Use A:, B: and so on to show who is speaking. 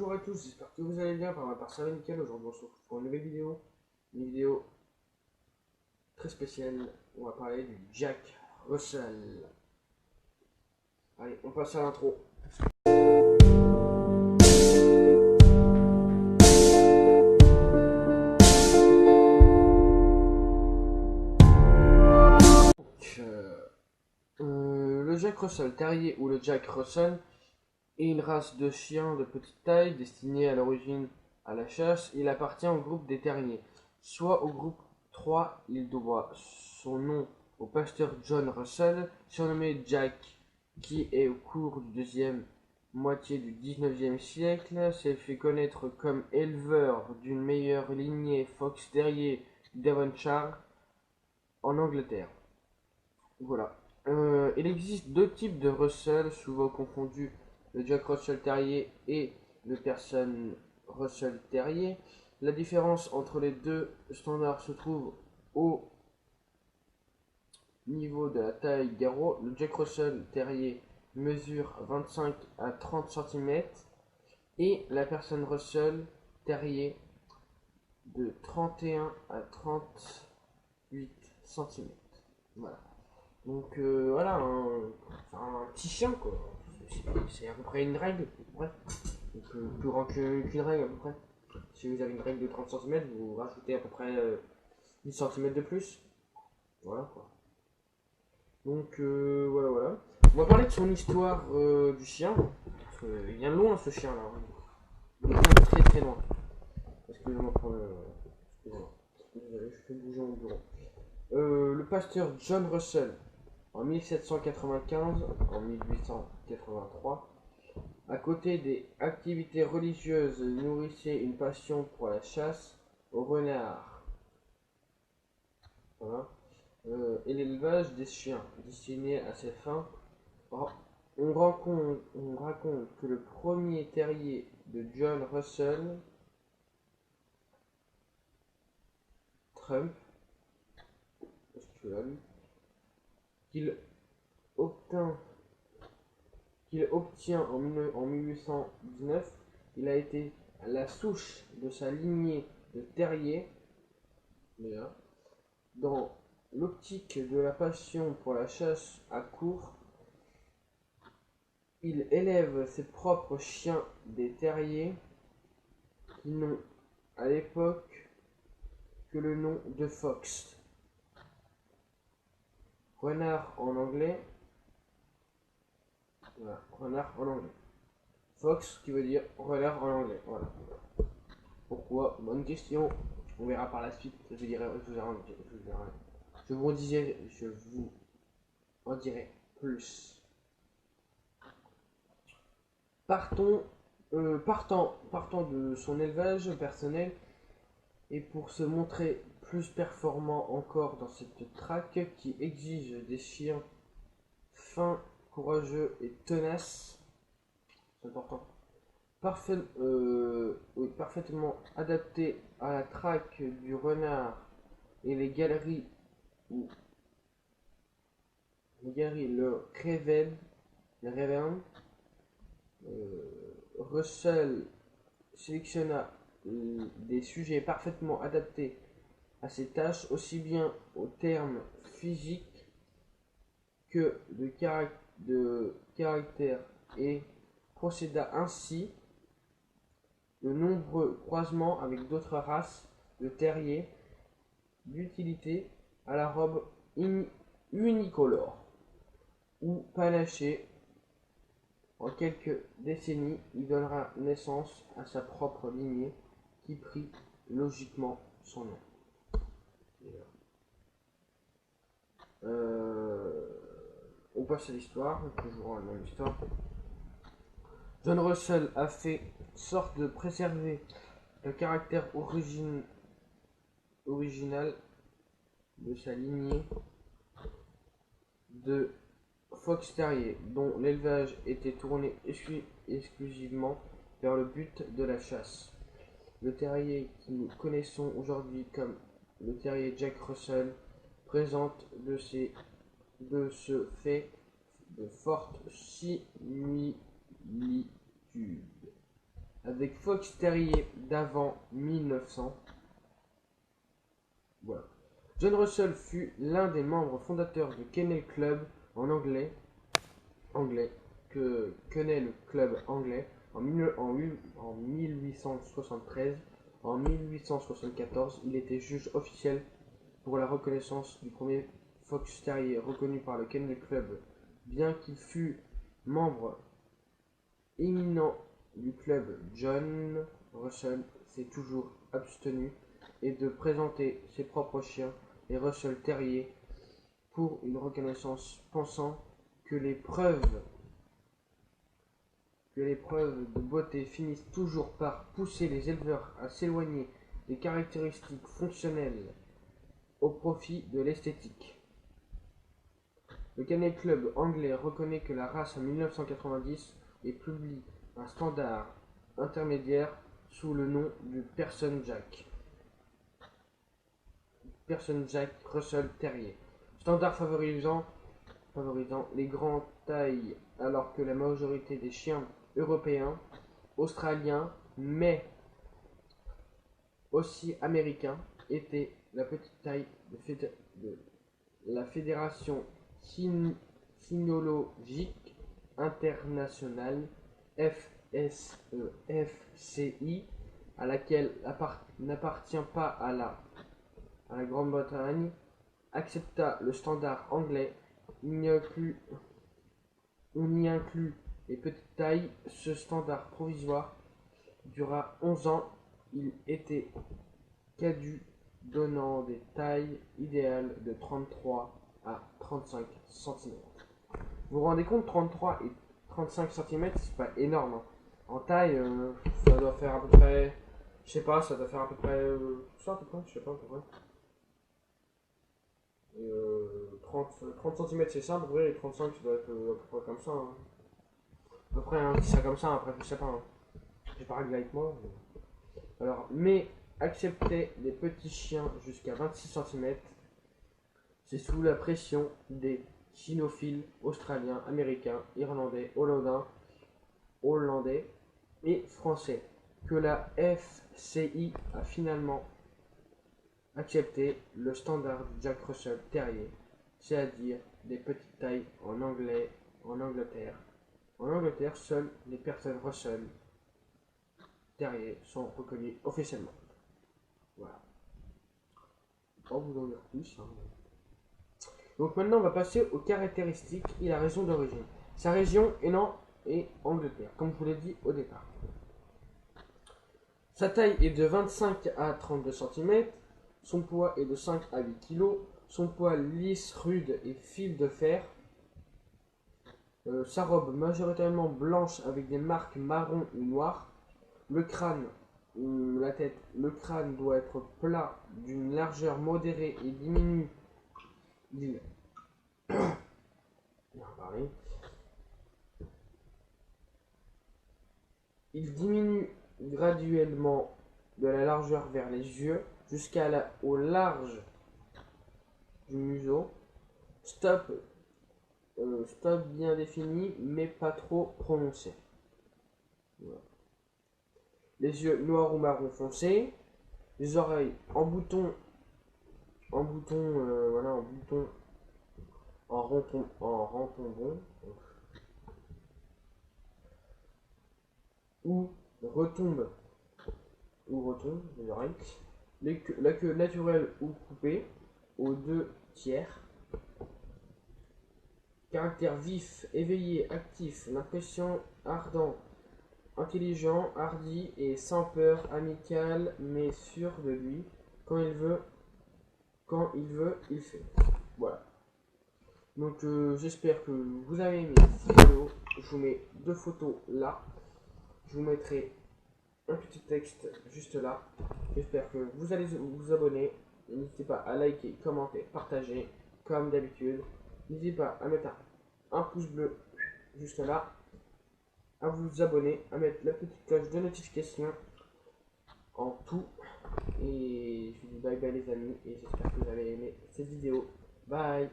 A: Bonjour à tous, j'espère que vous allez bien. Par ma part, ça va nickel. Aujourd'hui, on se retrouve pour une nouvelle vidéo. Une vidéo très spéciale. On va parler du Jack Russell. Allez, on passe à l'intro. Le Jack Russell Terrier ou le Jack Russell est une race de chiens de petite taille destinée à l'origine à la chasse. Il appartient au groupe des terriers, soit au groupe 3. Il doit son nom au pasteur John Russell, surnommé Jack, qui est au cours du deuxième moitié du 19e siècle s'est fait connaître comme éleveur d'une meilleure lignée Fox Terrier Devonshire en Angleterre. Voilà. Il existe deux types de Russell, souvent confondus, le Jack Russell Terrier et le Person Russell Terrier. La différence entre les deux standards se trouve au niveau de la taille des rots. Le Jack Russell Terrier mesure 25 à 30 cm et la Person Russell Terrier de 31 à 38 cm. Voilà. Donc voilà, un petit chien quoi. C'est à peu près une règle. Ouais. Donc plus grand qu'une règle à peu près. Si vous avez une règle de 30 cm, vous rajoutez à peu près 10 cm de plus. Voilà quoi. Donc voilà. On va parler de son histoire du chien. Parce qu'il vient de loin ce chien là. Il vient de très très loin. Excusez-moi pour le. Excusez-moi. Je fais bouger mon bureau. Le pasteur John Russell, en 1795, en 1883, à côté des activités religieuses, nourrissait une passion pour la chasse au renard, voilà, et l'élevage des chiens destinés à ces fins. On raconte que le premier terrier de John Russell, Trump, est-ce que tu l'as lu, qu'il obtint qu'il obtient en 1819, il a été la souche de sa lignée de terriers. Dans l'optique de la passion pour la chasse à courre, il élève ses propres chiens des terriers qui n'ont à l'époque que le nom de fox. Renard en anglais. Voilà, renard en anglais. Fox qui veut dire renard en anglais. Voilà. Pourquoi? Bonne question. On verra par la suite. Je vous en dirai plus. Partant de son élevage personnel et pour se montrer plus performant encore dans cette traque qui exige des chiens fins, courageux et tenaces, c'est important, parfaitement adapté à la traque du renard et les galeries le révèlent. Russell sélectionna des sujets parfaitement adaptés à ces tâches, aussi bien au terme physique que de caractère, et procéda ainsi de nombreux croisements avec d'autres races de terriers d'utilité à la robe unicolore ou panachée. En quelques décennies, il donnera naissance à sa propre lignée qui prit logiquement son nom. On passe à l'histoire, toujours la même histoire. John Russell a fait sorte de préserver le caractère original de sa lignée de Fox Terrier, dont l'élevage était tourné exclusivement vers le but de la chasse. Le terrier que nous connaissons aujourd'hui comme le terrier Jack Russell présente de ce fait de fortes similitudes avec Fox Terrier d'avant 1900. Voilà. John Russell fut l'un des membres fondateurs du Kennel Club en anglais, que Kennel Club anglais en 1873. En 1874, il était juge officiel pour la reconnaissance du premier Fox Terrier reconnu par le Kennel Club. Bien qu'il fût membre éminent du club, John Russell s'est toujours abstenu et de présenter ses propres chiens, les Russell Terrier, pour une reconnaissance, pensant que les preuves de beauté finissent toujours par pousser les éleveurs à s'éloigner des caractéristiques fonctionnelles au profit de l'esthétique. Le Kennel Club anglais reconnaît que la race en 1990 et publie un standard intermédiaire sous le nom du Person Jack Russell Terrier. Standard favorisant les grandes tailles alors que la majorité des chiens européens, australiens, mais aussi américains étaient la petite taille de la Fédération Cynologique Internationale FCI, à laquelle n'appartient pas à la Grande-Bretagne, accepta le standard anglais. On y inclut les petites tailles. Ce standard provisoire dura 11 ans. Il était caduc, donnant des tailles idéales de 33 à 35 cm. Vous vous rendez compte, 33 et 35 cm, c'est pas énorme. Hein. En taille, ça doit faire à peu près, je sais pas, ça doit faire à peu près, ça à peu près, je sais pas à peu près. 30 cm c'est ça, à peu près, et 35 ça doit être à peu près comme ça. Hein. À peu près, hein, c'est ça comme ça, après, je sais pas. Hein. J'ai pas réglé avec moi. Alors, mais accepter des petits chiens jusqu'à 26 cm, c'est sous la pression des cynophiles australiens, américains, irlandais, hollandais et français que la FCI a finalement accepté le standard du Jack Russell Terrier, c'est-à-dire des petites tailles en Angleterre. En Angleterre, seules les personnes Russell Terrier sont reconnues officiellement. Voilà. Pas vous en dire plus. Hein. Donc maintenant, on va passer aux caractéristiques et la région d'origine. Sa région est Angleterre, comme je vous l'ai dit au départ. Sa taille est de 25 à 32 cm. Son poids est de 5 à 8 kg. Son poil lisse, rude et fil de fer. Sa robe majoritairement blanche avec des marques marron ou noires. Le crâne, le crâne doit être plat, d'une largeur modérée et diminue. Il diminue graduellement de la largeur vers les yeux au large du museau. Stop bien défini mais pas trop prononcé. Voilà. Les yeux noirs ou marron foncé. Les oreilles en bouton en retombant ou retombe les oreilles. La queue naturelle ou coupée aux 2/3. Caractère vif, éveillé, actif, l'impression ardent, intelligent, hardi et sans peur, amical mais sûr de lui. Quand il veut, il fait. Voilà. Donc j'espère que vous avez aimé cette vidéo. Je vous mets 2 photos là. Je vous mettrai un petit texte juste là. J'espère que vous allez vous abonner. N'hésitez pas à liker, commenter, partager comme d'habitude. N'hésitez pas à mettre un pouce bleu juste là, à vous abonner, à mettre la petite cloche de notification en tout. Et je vous dis bye bye les amis et j'espère que vous avez aimé cette vidéo. Bye.